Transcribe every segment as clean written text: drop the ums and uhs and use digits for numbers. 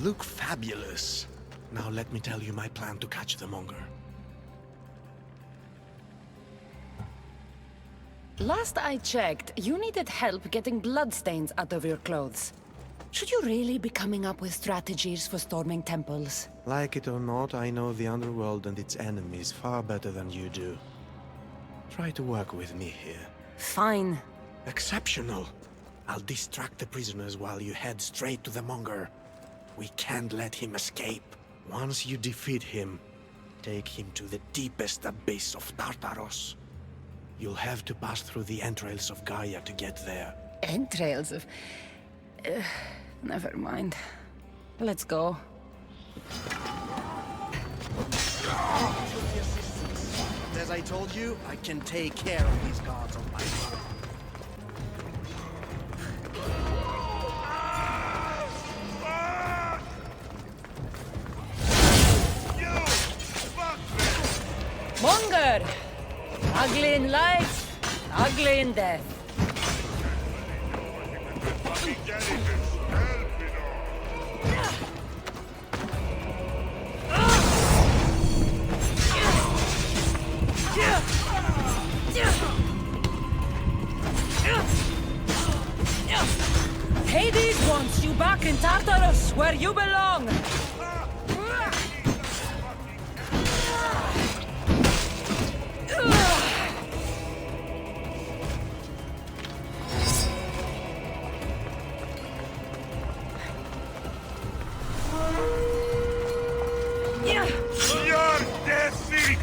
look fabulous. Now let me tell you my plan to catch the monger. Last I checked, you needed help getting bloodstains out of your clothes. Should you really be coming up with strategies for storming temples? Like it or not, I know the underworld and its enemies far better than you do. Try to work with me here. Fine. Exceptional! I'll distract the prisoners while you head straight to the monger. We can't let him escape. Once you defeat him, take him to the deepest abyss of Tartaros. You'll have to pass through the entrails of Gaia to get there. Entrails of... never mind. Let's go. As I told you, I can take care of these guards on my own. Monger! Ugly in life, ugly in death. Hades wants you back in Tartarus, where you belong! Your defeat!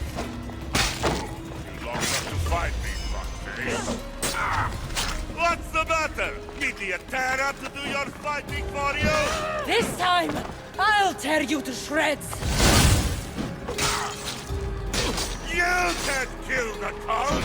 You long enough to fight me, fuckface. What's the matter? Need the Atera to do your fighting for you? This time, I'll tear you to shreds! You can't kill the cult!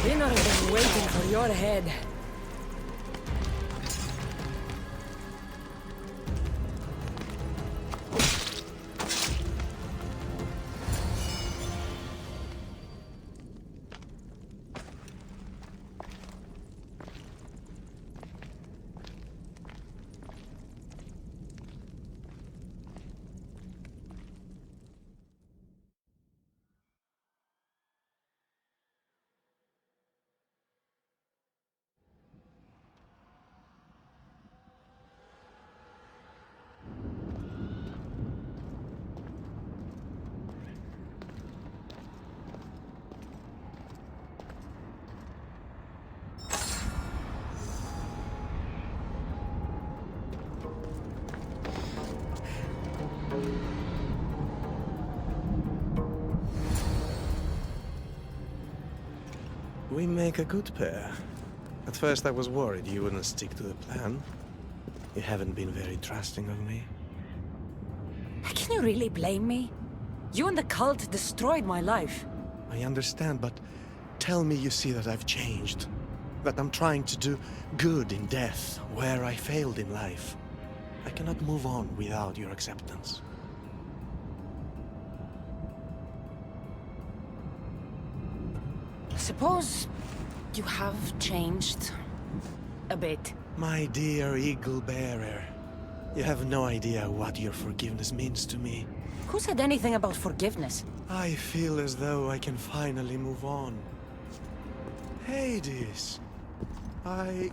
Dinner has been waiting for your head. We make a good pair. At first I was worried you wouldn't stick to the plan. You haven't been very trusting of me. Can you really blame me? You and the cult destroyed my life. I understand, but Tell me you see that I've changed. That I'm trying to do good in death, where I failed in life. I cannot move on without your acceptance. Suppose you have changed a bit. My dear Eagle Bearer, you have no idea what your forgiveness means to me. Who said anything about forgiveness? I feel as though I can finally move on. Hades!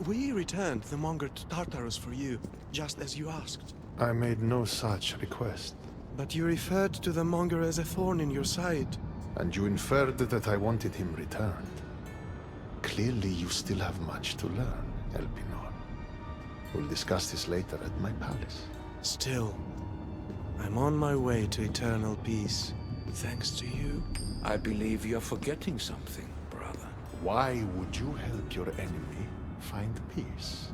We returned the monger to Tartarus for you, just as you asked. I made no such request. But you referred to the monger as a thorn in your side. And you inferred that I wanted him returned. Clearly you still have much to learn, Elpinor. We'll discuss this later at my palace. Still, I'm on my way to eternal peace, thanks to you. I believe you're forgetting something, brother. Why would you help your enemy find peace?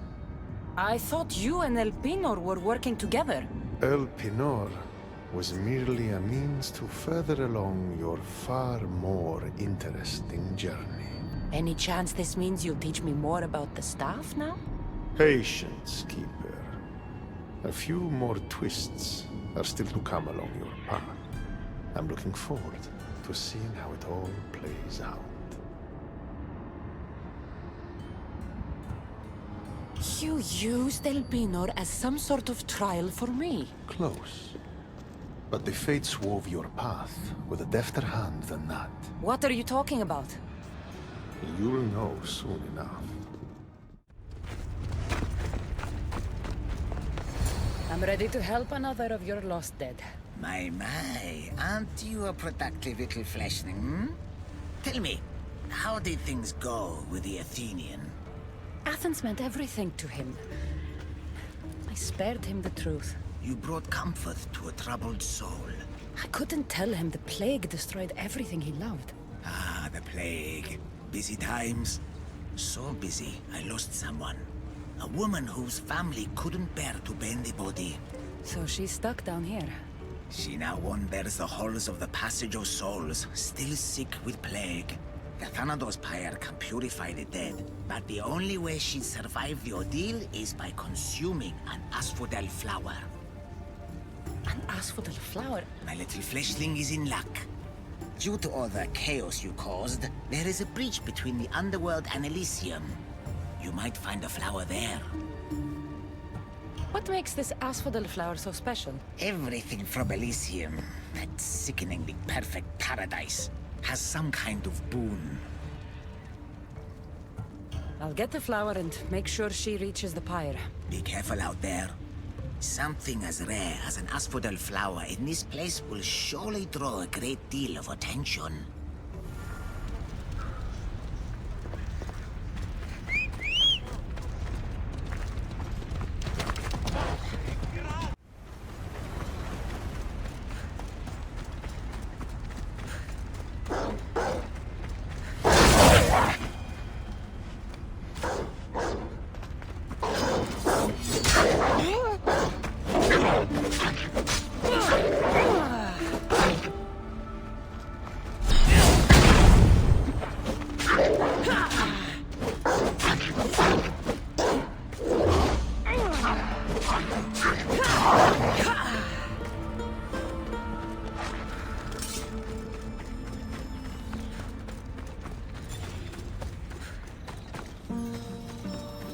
I thought you and Elpinor were working together. Elpinor was merely a means to further along your far more interesting journey. Any chance this means you'll teach me more about the staff now? Patience, Keeper. A few more twists are still to come along your path. I'm looking forward to seeing how it all plays out. You used Elpinor as some sort of trial for me. Close. But the fates wove your path with a defter hand than that. What are you talking about? You'll know soon enough. I'm ready to help another of your lost dead. My, aren't you a productive little fleshling, hmm? Tell me, how did things go with the Athenian? Athens meant everything to him. I spared him the truth. You brought comfort to a troubled soul. I couldn't tell him the plague destroyed everything he loved. Ah, the plague. Busy times. So busy, I lost someone. A woman whose family couldn't bear to bury the body. So she's stuck down here. She now wanders the halls of the Passage of Souls, still sick with plague. The Thanatos pyre can purify the dead, but the only way she'd survive the ordeal is by consuming an asphodel flower. An asphodel flower? My little fleshling is in luck. Due to all the chaos you caused, there is a breach between the underworld and Elysium. You might find a flower there. What makes this asphodel flower so special? Everything from Elysium, that sickeningly perfect paradise, has some kind of boon. I'll get the flower and make sure she reaches the pyre. Be careful out there. Something as rare as an asphodel flower in this place will surely draw a great deal of attention.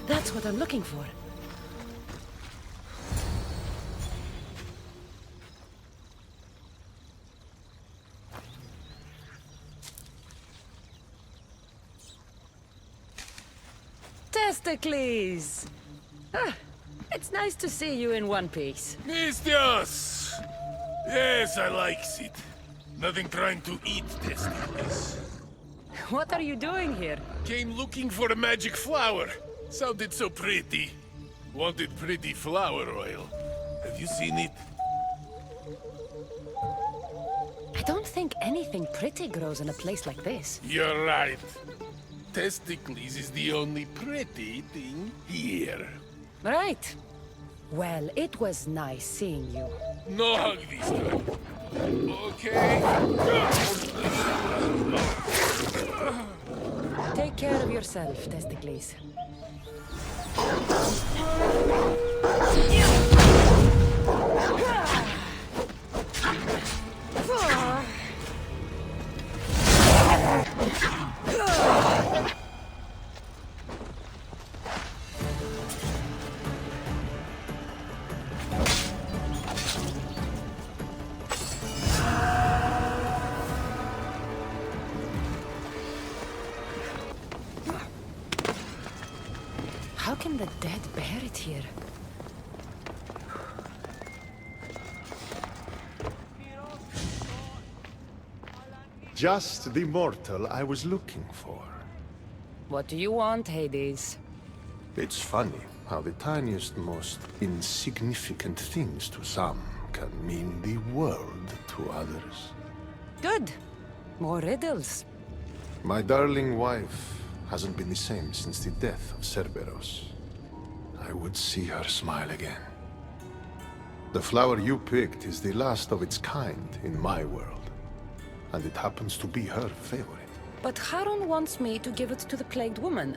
That's what I'm looking for. Testicles! It's nice to see you in one piece. Mistios! Yes, I likes it. Nothing trying to eat testicles. What are you doing here? Came looking for a magic flower. Sounded so pretty. Wanted pretty flower oil. Have you seen it? I don't think anything pretty grows in a place like this. You're right. Testicles is the only pretty thing here. Right. Well, it was nice seeing you. No hug this time. Okay? Take care of yourself, Testicles. How can the dead bear it here? Just the mortal I was looking for. What do you want, Hades? It's funny how the tiniest, most insignificant things to some can mean the world to others. Good. More riddles. My darling wife hasn't been the same since the death of Cerberus. I would see her smile again. The flower you picked is the last of its kind in my world, and it happens to be her favorite. But Charon wants me to give it to the plagued woman.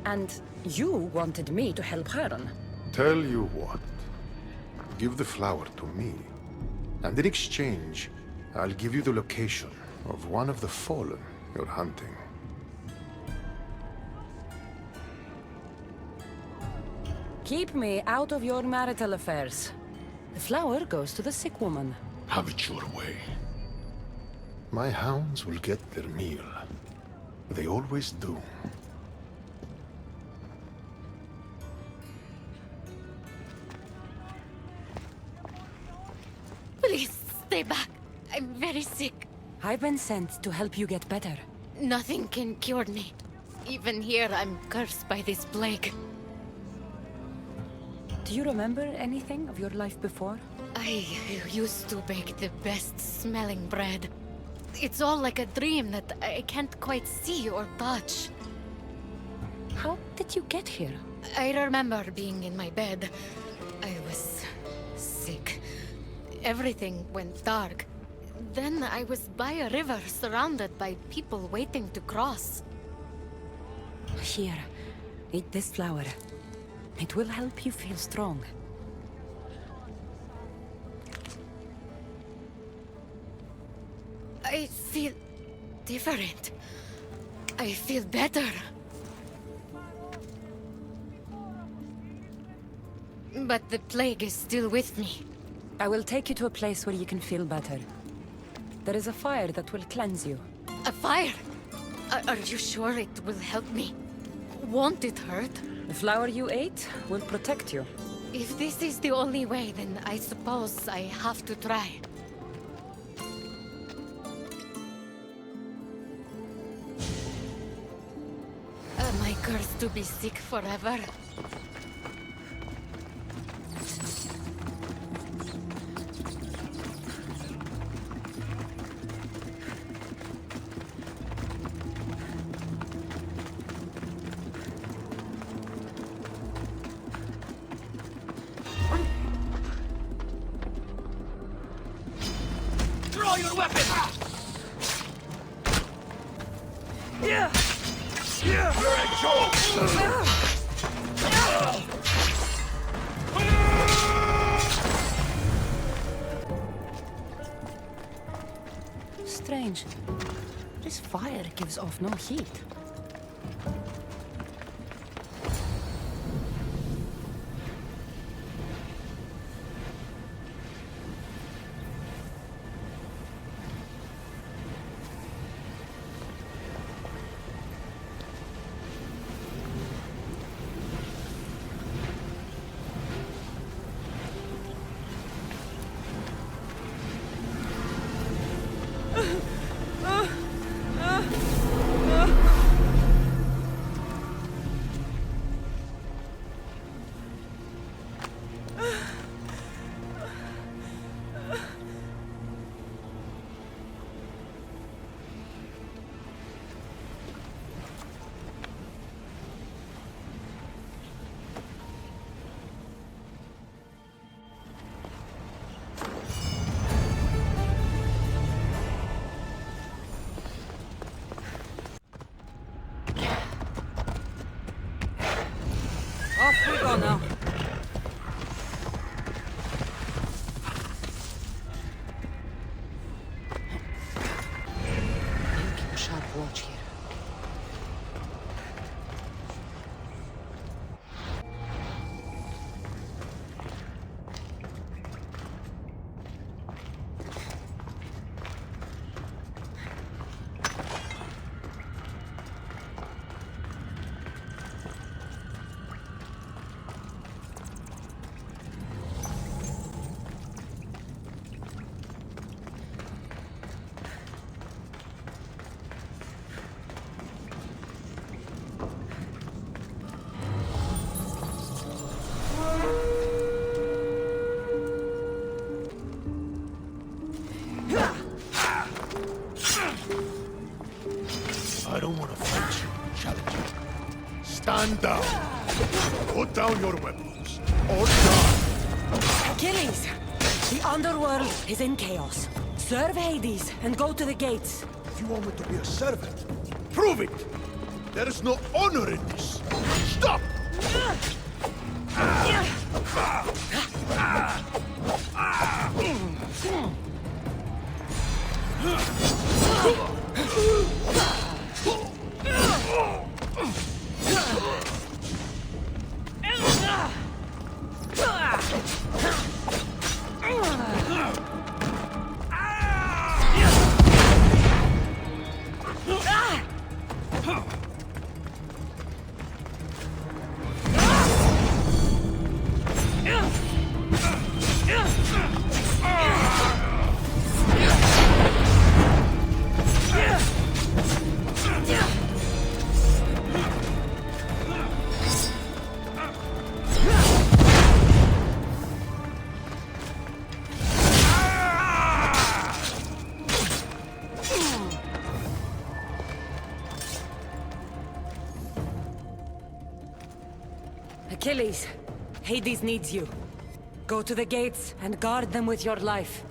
And you wanted me to help Charon. Tell you what, give the flower to me, and in exchange, I'll give you the location of one of the fallen you're hunting. Keep me out of your marital affairs. The flower goes to the sick woman. Have it your way. My hounds will get their meal. They always do. Please, stay back. I'm very sick. I've been sent to help you get better. Nothing can cure me. Even here, I'm cursed by this plague. Do you remember anything of your life before? I used to bake the best smelling bread. It's all like a dream that I can't quite see or touch. How did you get here? I remember being in my bed. I was sick. Everything went dark. Then I was by a river surrounded by people waiting to cross. Here, eat this flower. It will help you feel strong. I feel different. I feel better. But the plague is still with me. I will take you to a place where you can feel better. There is a fire that will cleanse you. A fire? Are you sure it will help me? Won't it hurt? The flower you ate will protect you. If this is the only way, then I suppose I have to try. Am I cursed to be sick forever? Draw your weapon! Yeah! Yeah! You're a joke! Strange. This fire gives off no heat. we go now. Keep sharp watch here. I don't want to fight you, challenge you. Stand down. Put down your weapons. Or die. Achilles! The underworld is in chaos. Serve Hades and go to the gates. If you want me to be a servant, prove it. There is no honor in this. Stop! Achilles, Hades needs you. Go to the gates and guard them with your life.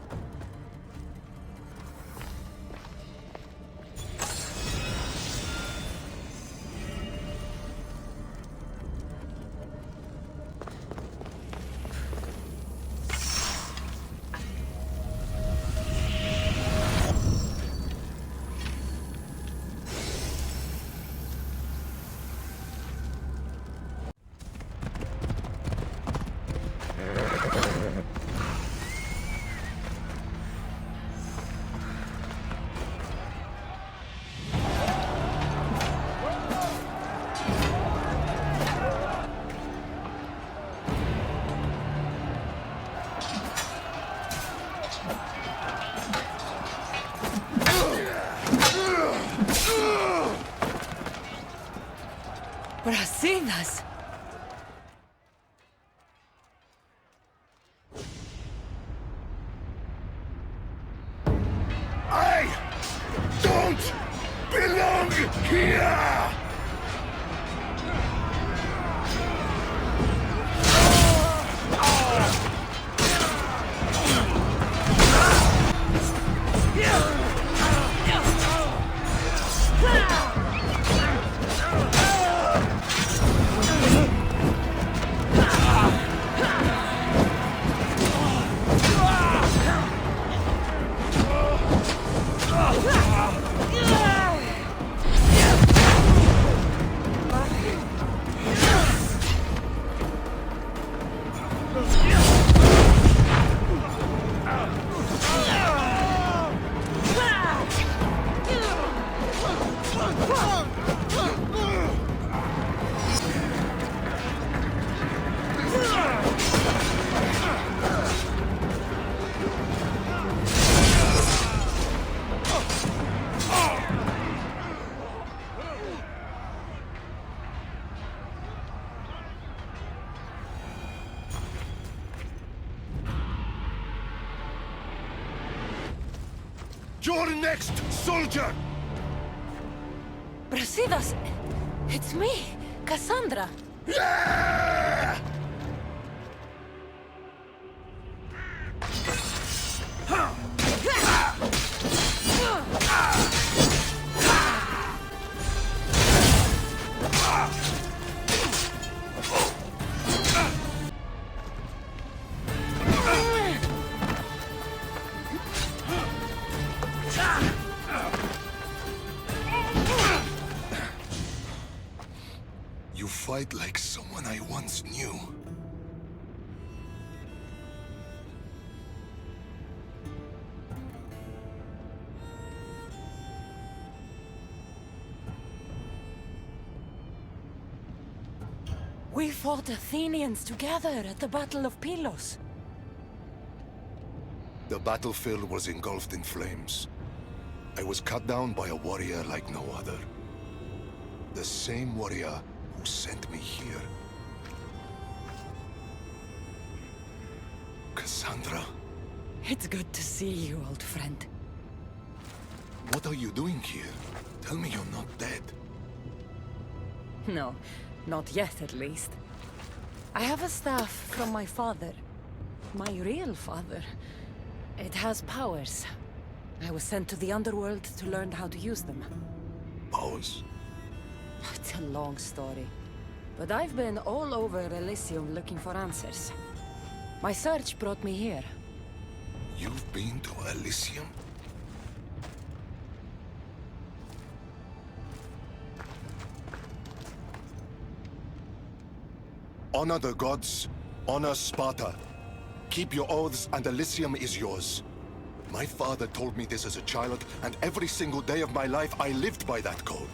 Brasidas! I don't belong here! You're next, soldier! Brasidas! It's me, Cassandra! Yeah! fight like someone I once knew. We fought Athenians together at the Battle of Pylos. The battlefield was engulfed in flames. I was cut down by a warrior like no other. The same warrior who sent me here. Cassandra, It's good to see you, old friend. what are you doing here? Tell me you're not dead. No, not yet at least. I have a staff from my father. My real father. It has powers. I was sent to the underworld to learn how to use them. Powers? It's a long story. But I've been all over Elysium looking for answers. My search brought me here. You've been to Elysium? Honor the gods. Honor Sparta. Keep your oaths and Elysium is yours. My father told me this as a child, and every single day of my life I lived by that code.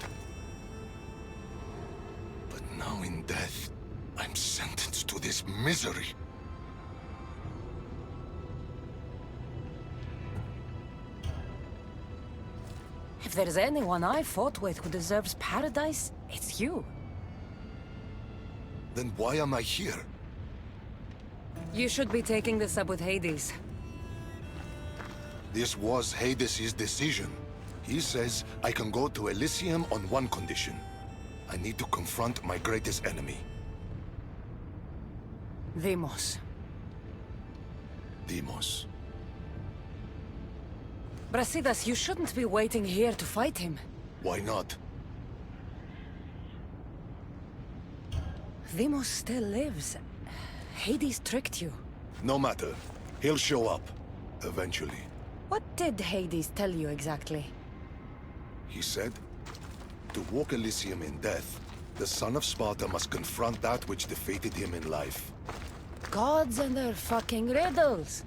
But now in death, I'm sentenced to this misery. If there's anyone I fought with who deserves paradise, it's you. Then why am I here? You should be taking this up with Hades. This was Hades' decision. He says I can go to Elysium on one condition. I need to confront my greatest enemy. Deimos. Deimos. Brasidas, you shouldn't be waiting here to fight him. Why not? Deimos still lives. Hades tricked you. No matter. He'll show up. Eventually. What did Hades tell you exactly? He said, to walk Elysium in death, the son of Sparta must confront that which defeated him in life. Gods and their fucking riddles.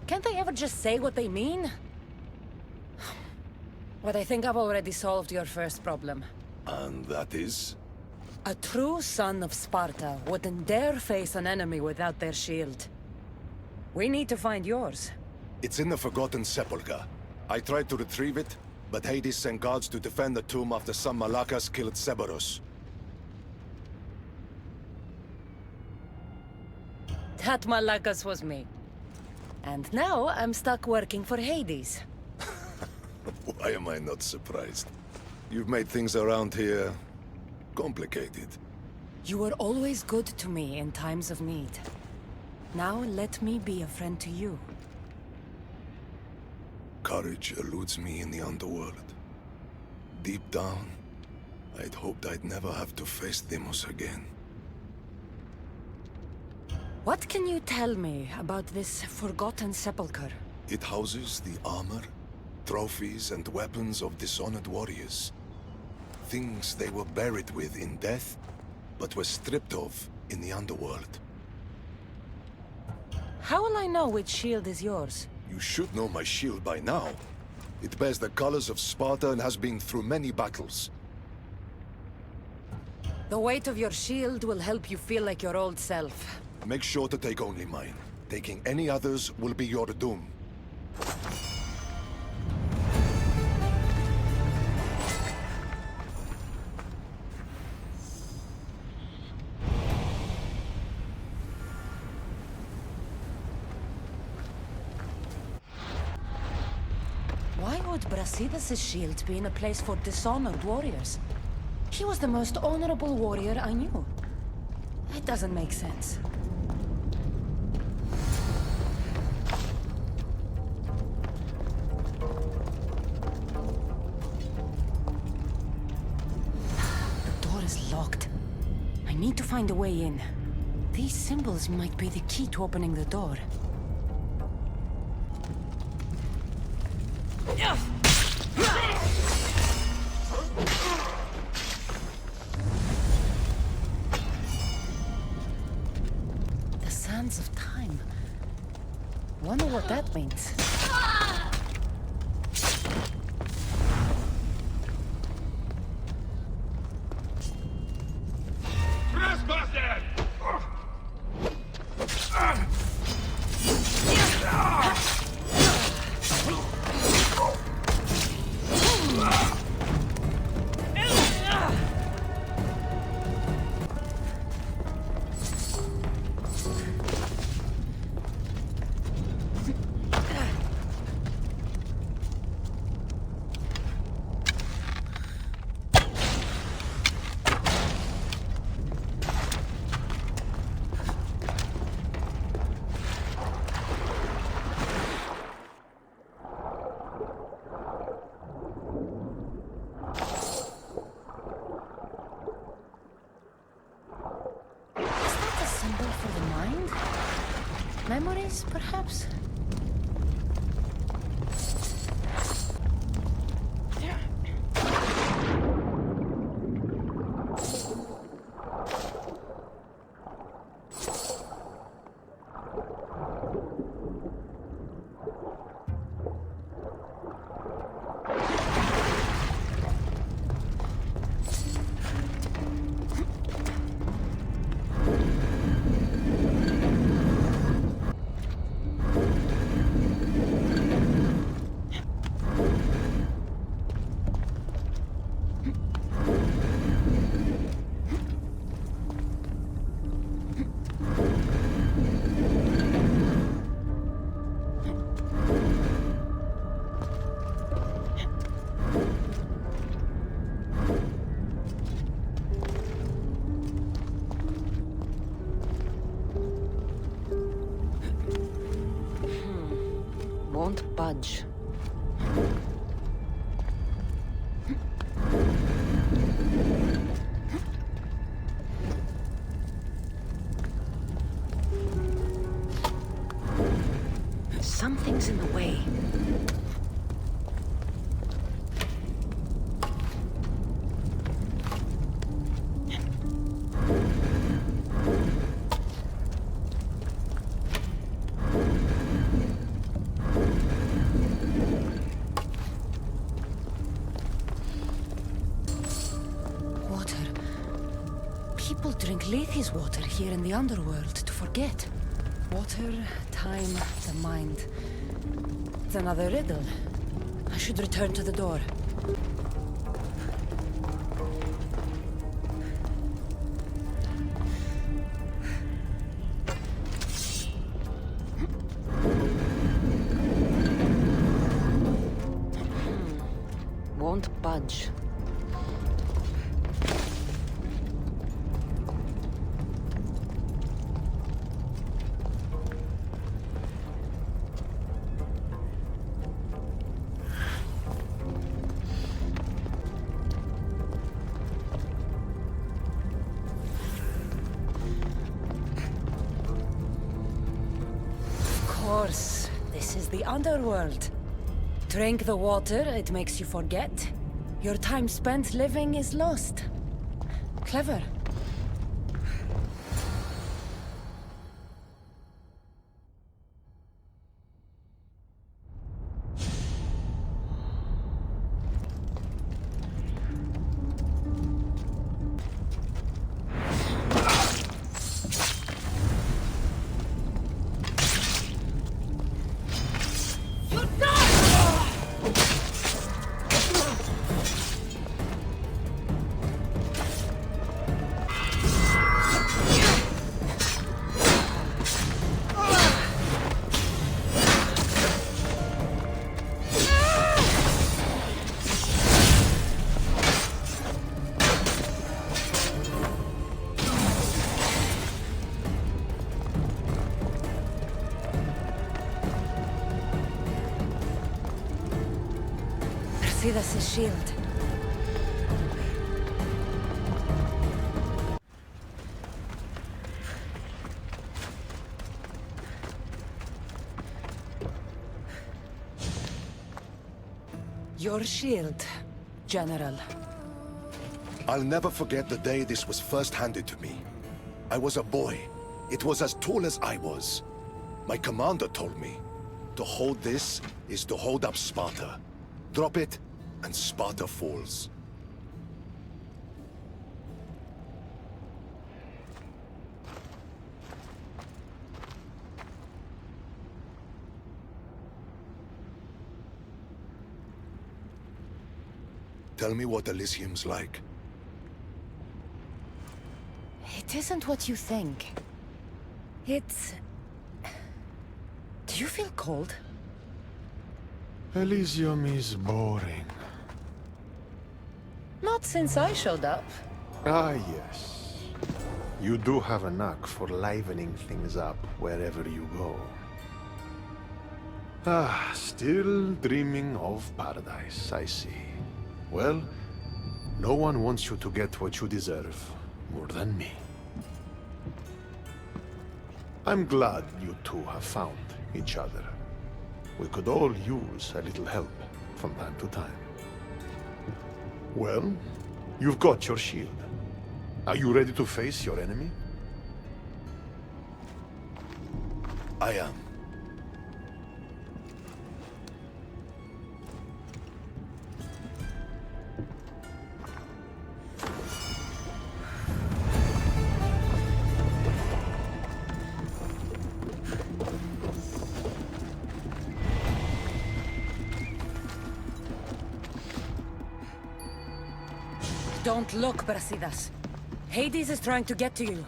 Can't they ever just say what they mean? But I think I've already solved your first problem. And that is? A true son of Sparta wouldn't dare face an enemy without their shield. We need to find yours. It's in the Forgotten Sepulchre. I tried to retrieve it, but Hades sent guards to defend the tomb after some Malakas killed Cerberus. That Malakas was me. And now I'm stuck working for Hades. Why am I not surprised? You've made things around here complicated. You were always good to me in times of need. Now let me be a friend to you. Courage eludes me in the underworld. Deep down, I'd hoped I'd never have to face Deimos again. What can you tell me about this Forgotten Sepulchre? It houses the armor, trophies, and weapons of dishonored warriors. Things they were buried with in death, but were stripped of in the underworld. How will I know which shield is yours? You should know my shield by now. It bears the colors of Sparta and has been through many battles. The weight of your shield will help you feel like your old self. Make sure to take only mine. Taking any others will be your doom. Why would Brasidas' shield be in a place for dishonored warriors? He was the most honorable warrior I knew. It doesn't make sense. The door is locked. I need to find a way in. These symbols might be the key to opening the door. The sands of time. Wonder what that means. Trespassing! Memories, perhaps? Won't budge. Something's in the way. People drink Lethe's water here in the underworld to forget. Water, time, the mind. It's another riddle. I should return to the door. Won't budge. Of course, this is the underworld. Drink the water, it makes you forget. Your time spent living is lost. Clever. See, that's his shield. Your shield, General. I'll never forget the day this was first handed to me. I was a boy, It was as tall as I was. My commander told me, to hold this is to hold up Sparta. Drop it, and Sparta falls. Tell me what Elysium's like. It isn't what you think. It's... Do you feel cold? Elysium is boring. Not since I showed up. Ah, yes. You do have a knack for livening things up wherever you go. Ah, still dreaming of paradise, I see. Well, no one wants you to get what you deserve more than me. I'm glad you two have found each other. We could all use a little help from time to time. Well, you've got your shield. Are you ready to face your enemy? I am. Don't look, Brasidas. Hades is trying to get to you.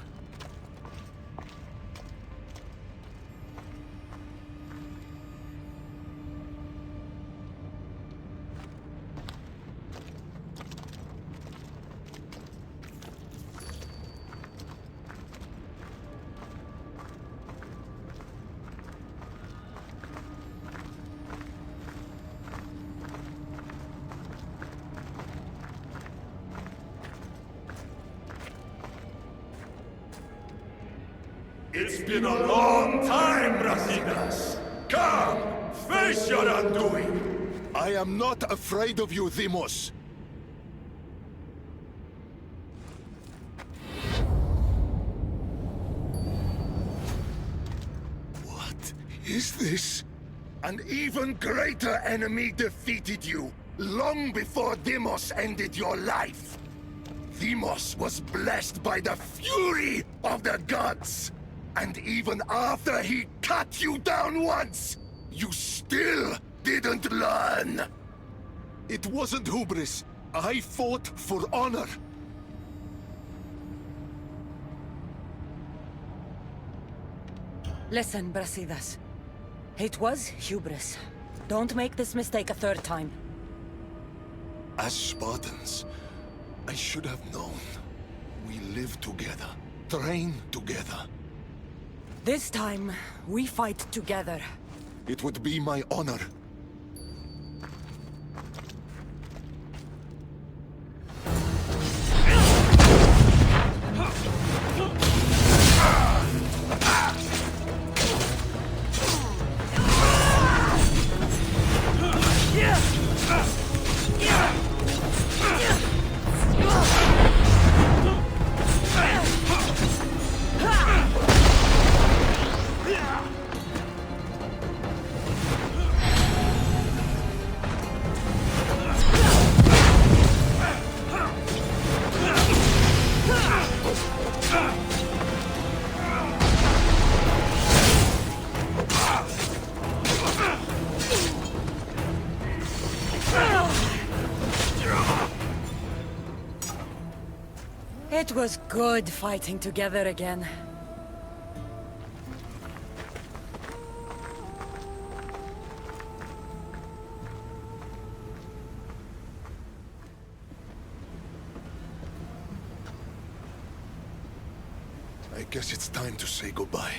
It's been a long time, Brasidas. Come, face your undoing. I am not afraid of you, Deimos. What is this? An even greater enemy defeated you, long before Deimos ended your life. Deimos was blessed by the fury of the gods. And even after he cut you down once, you still didn't learn. It wasn't hubris. I fought for honor. Listen, Brasidas. It was hubris. Don't make this mistake a third time. As Spartans, I should have known. We live together, train together. This time, we fight together. It would be my honor. It was good fighting together again. I guess it's time to say goodbye.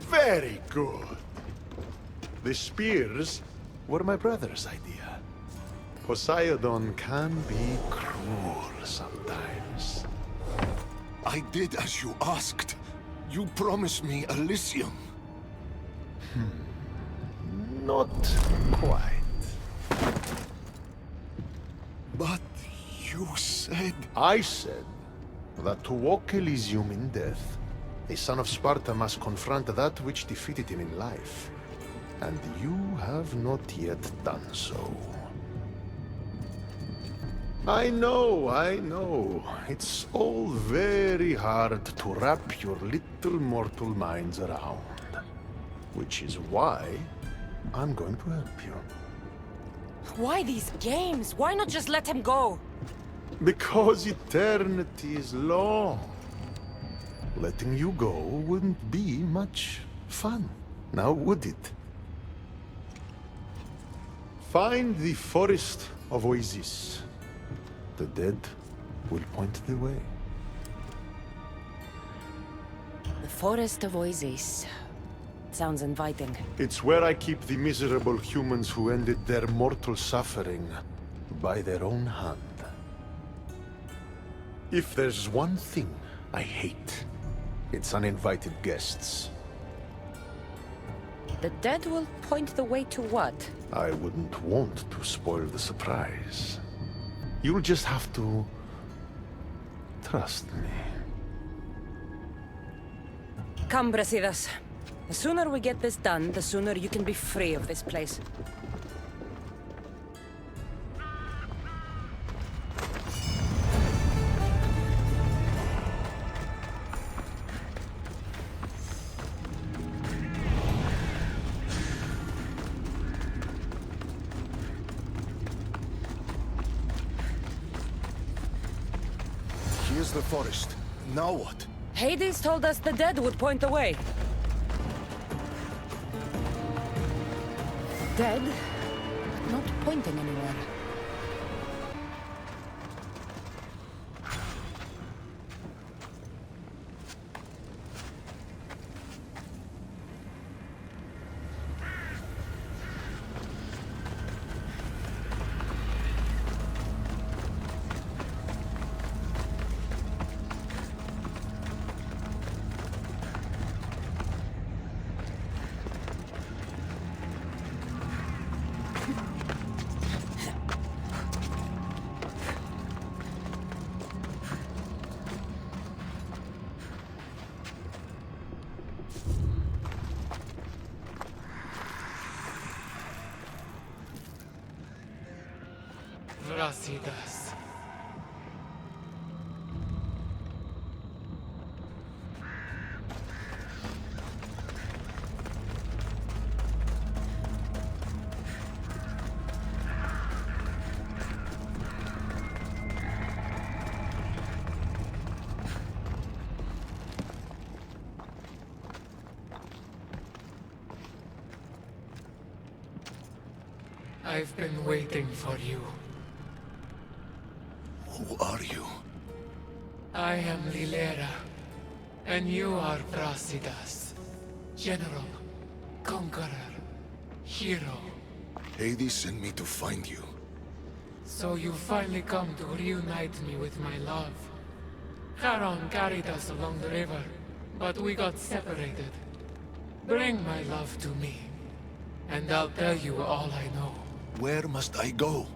Very good. The spears were my brother's idea. Poseidon can be cruel sometimes. I did as you asked. You promised me Elysium. Not quite. But you said... I said that to walk Elysium in death, a son of Sparta must confront that which defeated him in life. And you have not yet done so. I know. It's all very hard to wrap your little mortal minds around. Which is why I'm going to help you. Why these games? Why not just let him go? Because eternity is long. Letting you go wouldn't be much fun, now would it? Find the forest of Oasis. The dead will point the way. The Forest of Oasis. Sounds inviting. It's where I keep the miserable humans who ended their mortal suffering by their own hand. If there's one thing I hate, it's uninvited guests. The dead will point the way to what? I wouldn't want to spoil the surprise. You'll just have to trust me. Come, Brasidas. The sooner we get this done, the sooner you can be free of this place. Here's the forest. Now what? Hades told us the dead would point the way. Dead, but not pointing anywhere. Brasidas. I've been waiting for you. Who are you? I am Lilera, and you are Brasidas. General, conqueror, hero. Hades sent me to find you. So you finally come to reunite me with my love. Charon carried us along the river, but we got separated. Bring my love to me, and I'll tell you all I know. Where must I go?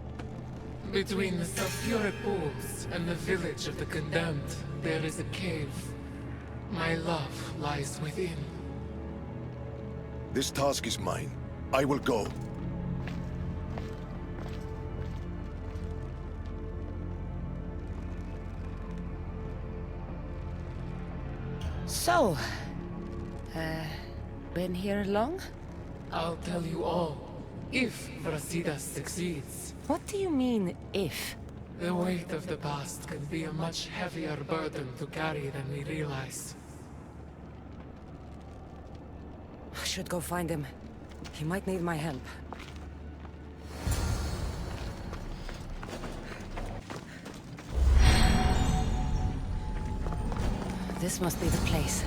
Between the sulfuric pools and the village of the condemned, there is a cave. My love lies within. This task is mine. I will go. So, been here long? I'll tell you all, if Brasidas succeeds. What do you mean, if? The weight of the past can be a much heavier burden to carry than we realize. I should go find him. He might need my help. This must be the place.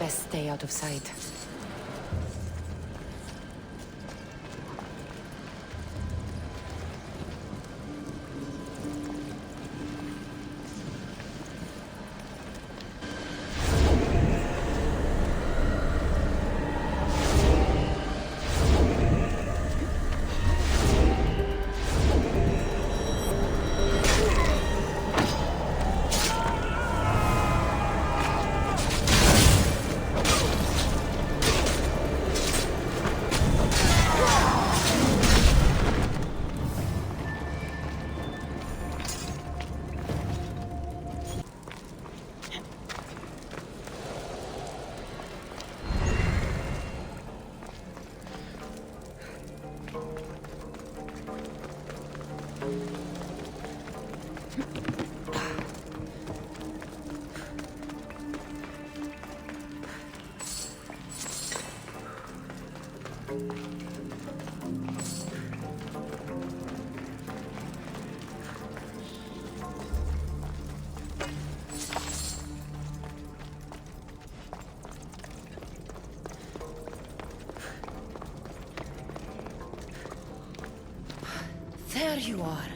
Best stay out of sight. There you are.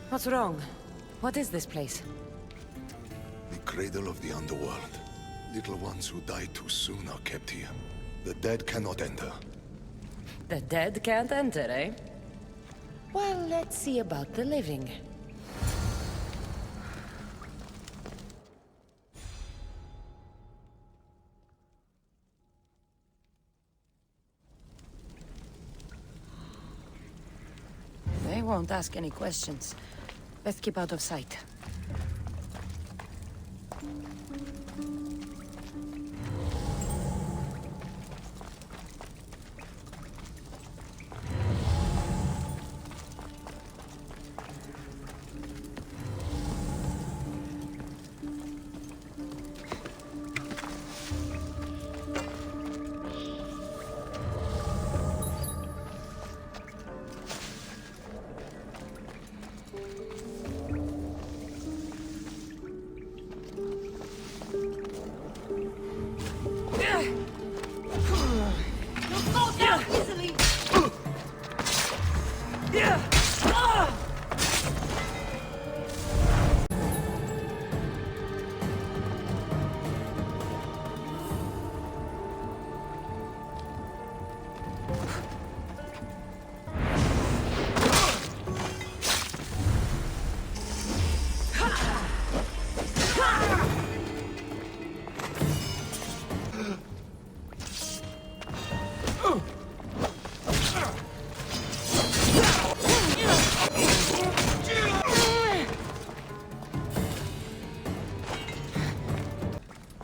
What's wrong? What is this place? The cradle of the underworld. Little ones who die too soon are kept here. The dead cannot enter. The dead can't enter, eh? Well, let's see about the living. They won't ask any questions. Best keep out of sight.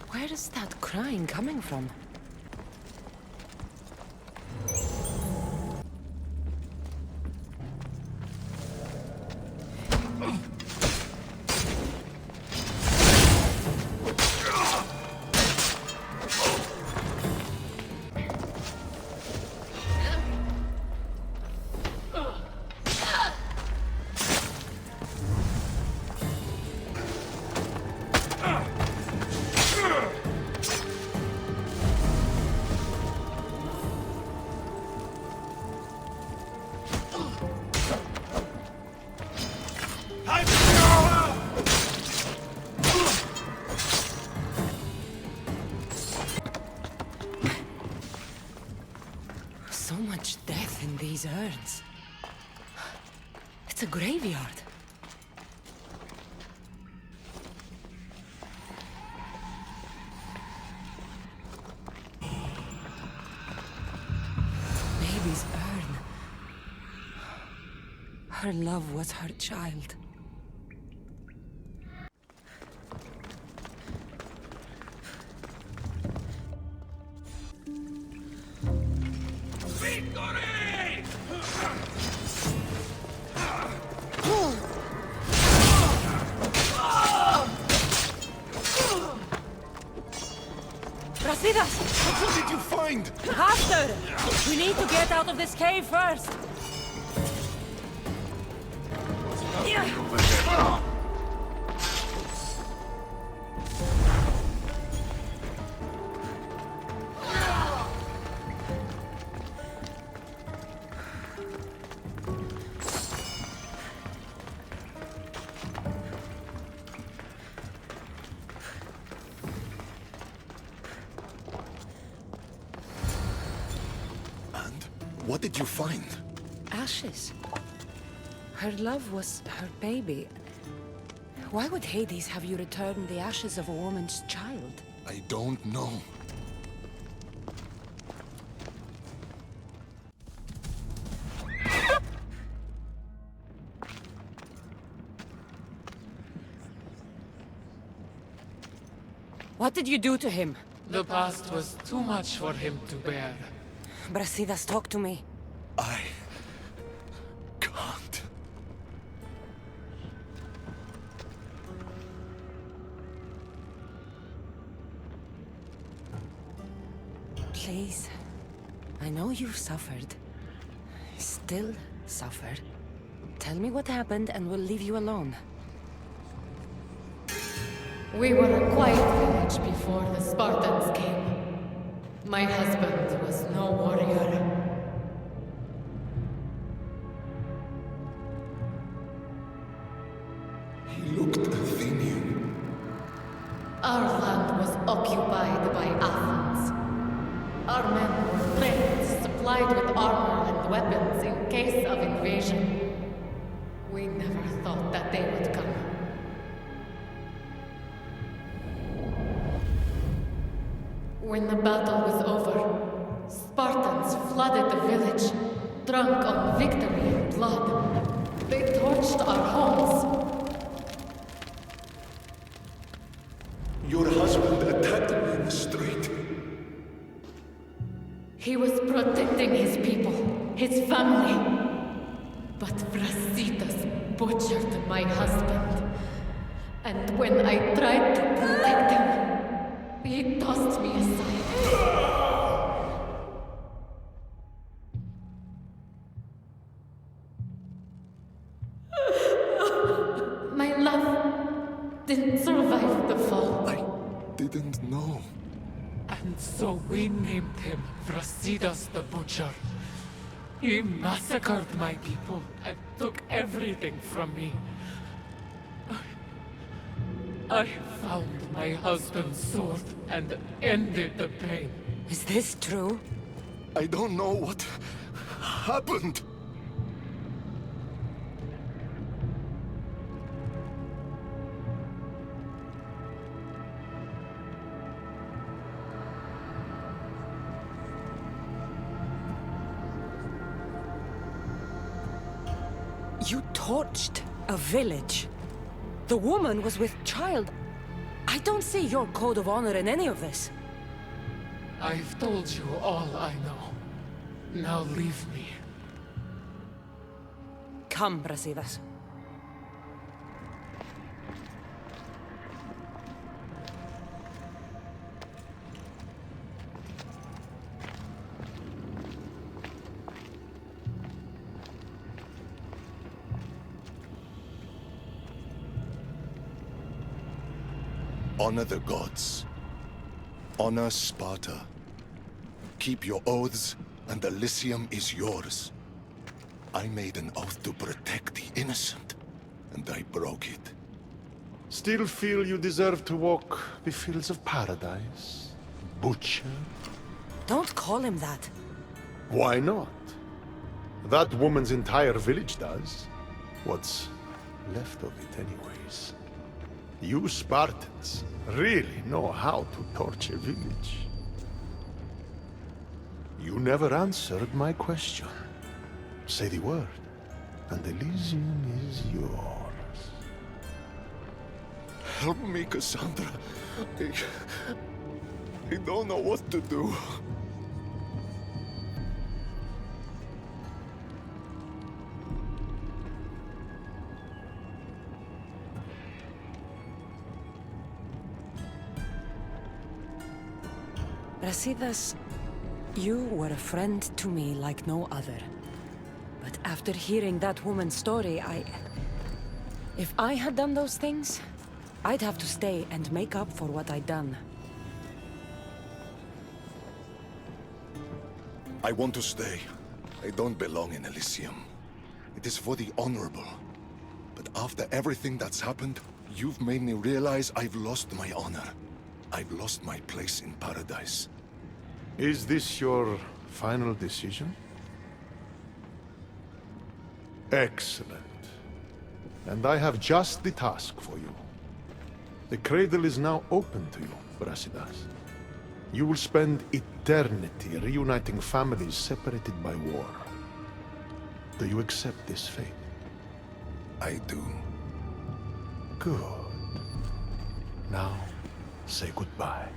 Where is that crying coming from? So much death in these urns. It's a graveyard. Baby's urn. Her love was her child. What did you find? Faster! We need to get out of this cave first! What did you find? Ashes. Her love was her baby. Why would Hades have you return the ashes of a woman's child? I don't know. What did you do to him? The past was too much for him to bear. Brasidas, talk to me. I can't. Please. I know you've suffered. Still suffer. Tell me what happened and we'll leave you alone. We were a quiet village before the Spartans came. My husband was no warrior. He looked Athenian. Our land was occupied by Athens. Our men were trained, supplied with armor and weapons in case of invasion. We never thought that they would come. When the battle was over, Spartans flooded the village, drunk on victory and blood. They torched our homes. Your husband attacked me in the street. He was protecting his people, his family. But Brasidas butchered my husband. And when I tried to protect him, he tossed me aside. My love didn't survive the fall. I didn't know. And so we named him Brasidas the Butcher. He massacred my people and took everything from me. I found my husband's sword and ended the pain. Is this true? I don't know what happened. You torched a village. The woman was with child. I don't see your code of honor in any of this. I've told you all I know. Now leave me. Come, Brasidas. Honor the gods. Honor Sparta. Keep your oaths, and Elysium is yours. I made an oath to protect the innocent, and I broke it. Still feel you deserve to walk the fields of paradise? Butcher? Don't call him that. Why not? That woman's entire village does. What's left of it, anyways. You Spartans really know how to torch a village. You never answered my question. Say the word, and Elysium is yours. Help me, Cassandra. I don't know what to do. Brasidas, you were a friend to me like no other. But after hearing that woman's story, if I had done those things, I'd have to stay and make up for what I'd done. I want to stay. I don't belong in Elysium. It is for the honorable. But after everything that's happened, you've made me realize I've lost my honor. I've lost my place in paradise. Is this your final decision? Excellent. And I have just the task for you. The cradle is now open to you, Brasidas. You will spend eternity reuniting families separated by war. Do you accept this fate? I do. Good. Now, say goodbye.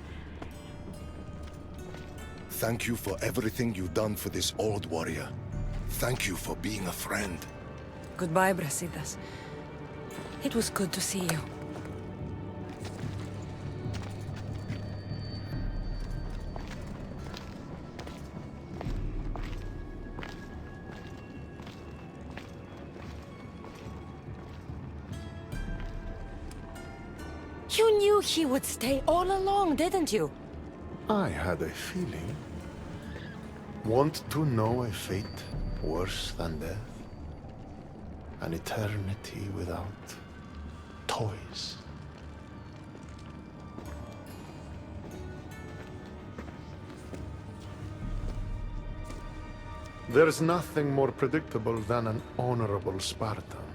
Thank you for everything you've done for this old warrior. Thank you for being a friend. Goodbye, Brasidas. It was good to see you. You knew he would stay all along, didn't you? I had a feeling. Want to know a fate worse than death? An eternity without toys. There's nothing more predictable than an honorable Spartan.